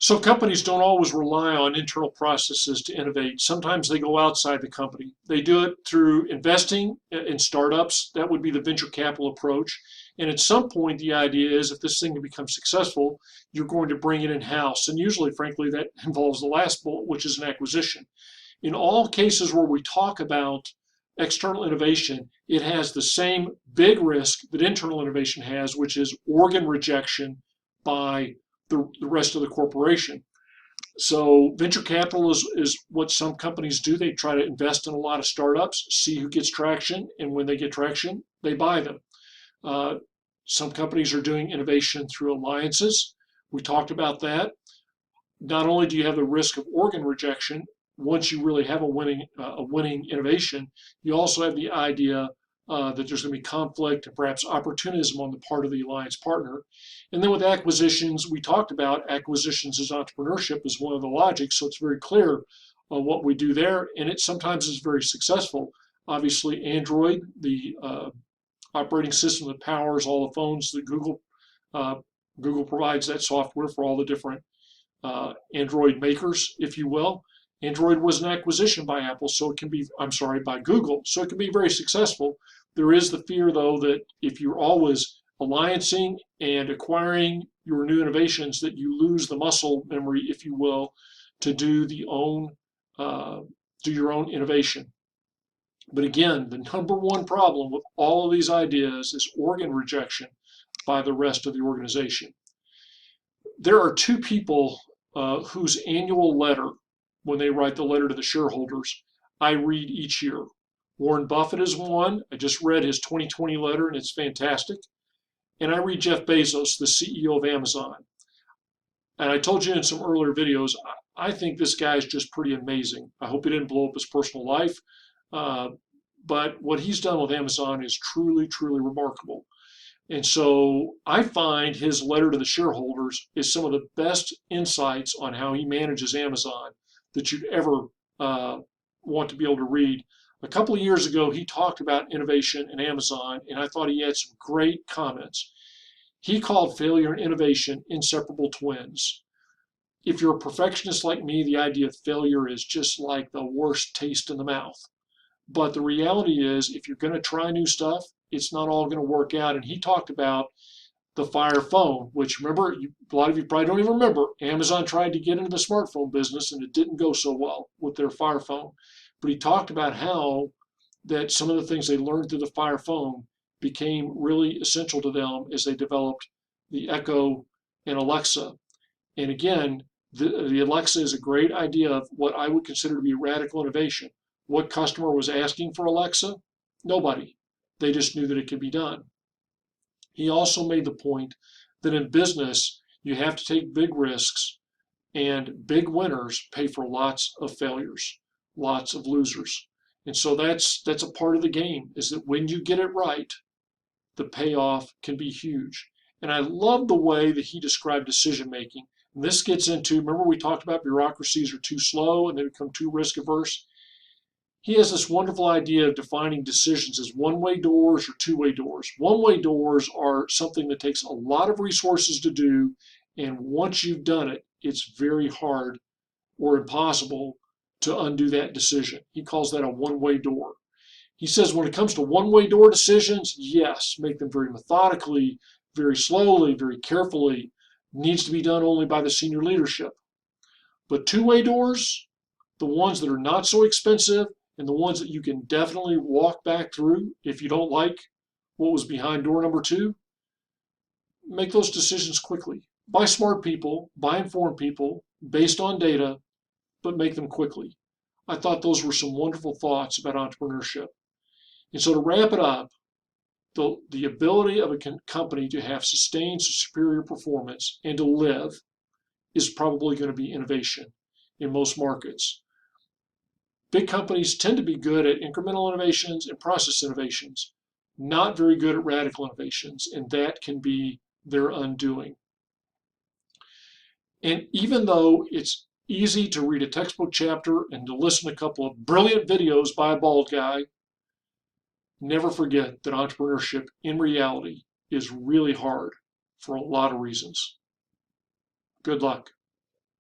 So companies don't always rely on internal processes to innovate. Sometimes they go outside the company. They do it through investing in startups. That would be the venture capital approach. And at some point, the idea is if this thing can become successful, you're going to bring it in-house. And usually, frankly, that involves the last bullet, which is an acquisition. In all cases where we talk about external innovation, it has the same big risk that internal innovation has, which is organ rejection by the rest of the corporation. So venture capital is what some companies do. They try to invest in a lot of startups, see who gets traction, and when they get traction, they buy them. Some companies are doing innovation through alliances. We talked about that. Not only do you have the risk of organ rejection, once you really have a winning innovation, you also have the idea that there's going to be conflict and perhaps opportunism on the part of the alliance partner. And then with acquisitions, we talked about acquisitions as entrepreneurship is one of the logics, so it's very clear what we do there, and it sometimes is very successful. Obviously, Android, the operating system that powers all the phones that Google provides that software for all the different Android makers, if you will. Android was an acquisition by Apple, so it can be, by Google, so it can be very successful. There is the fear, though, that if you're always alliancing and acquiring your new innovations, that you lose the muscle memory, if you will, to do your own innovation. But again, the number one problem with all of these ideas is organ rejection by the rest of the organization. There are two people whose annual letter, when they write the letter to the shareholders, I read each year. Warren Buffett is one. I just read his 2020 letter, and it's fantastic. And I read Jeff Bezos, the CEO of Amazon. And I told you in some earlier videos, I think this guy is just pretty amazing. I hope he didn't blow up his personal life. But what he's done with Amazon is truly, truly remarkable. And so I find his letter to the shareholders is some of the best insights on how he manages Amazon that you'd ever want to be able to read. A couple of years ago, he talked about innovation in Amazon, and I thought he had some great comments. He called failure and innovation inseparable twins. If you're a perfectionist like me, the idea of failure is just like the worst taste in the mouth. But the reality is, if you're going to try new stuff, it's not all going to work out. And he talked about the Fire phone, which, remember, a lot of you probably don't even remember, Amazon tried to get into the smartphone business and it didn't go so well with their Fire phone. But he talked about how that some of the things they learned through the Fire phone became really essential to them as they developed the Echo and Alexa. And again, the Alexa is a great idea of what I would consider to be radical innovation. What customer was asking for Alexa? Nobody. They just knew that it could be done. He also made the point that in business, you have to take big risks, and big winners pay for lots of failures, lots of losers. And so that's a part of the game, is that when you get it right, the payoff can be huge. And I love the way that he described decision making. And this gets into, remember we talked about bureaucracies are too slow and they become too risk averse? He has this wonderful idea of defining decisions as one-way doors or two-way doors. One-way doors are something that takes a lot of resources to do, and once you've done it, it's very hard or impossible to undo that decision. He calls that a one-way door. He says when it comes to one-way door decisions, yes, make them very methodically, very slowly, very carefully. Needs to be done only by the senior leadership. But two-way doors, the ones that are not so expensive, and the ones that you can definitely walk back through if you don't like what was behind door number 2, make those decisions quickly. By smart people, by informed people, based on data, but make them quickly. I thought those were some wonderful thoughts about entrepreneurship. And so to wrap it up, the ability of a company to have sustained superior performance and to live is probably going to be innovation in most markets. Big companies tend to be good at incremental innovations and process innovations, not very good at radical innovations, and that can be their undoing. And even though it's easy to read a textbook chapter and to listen to a couple of brilliant videos by a bald guy, never forget that entrepreneurship in reality is really hard for a lot of reasons. Good luck.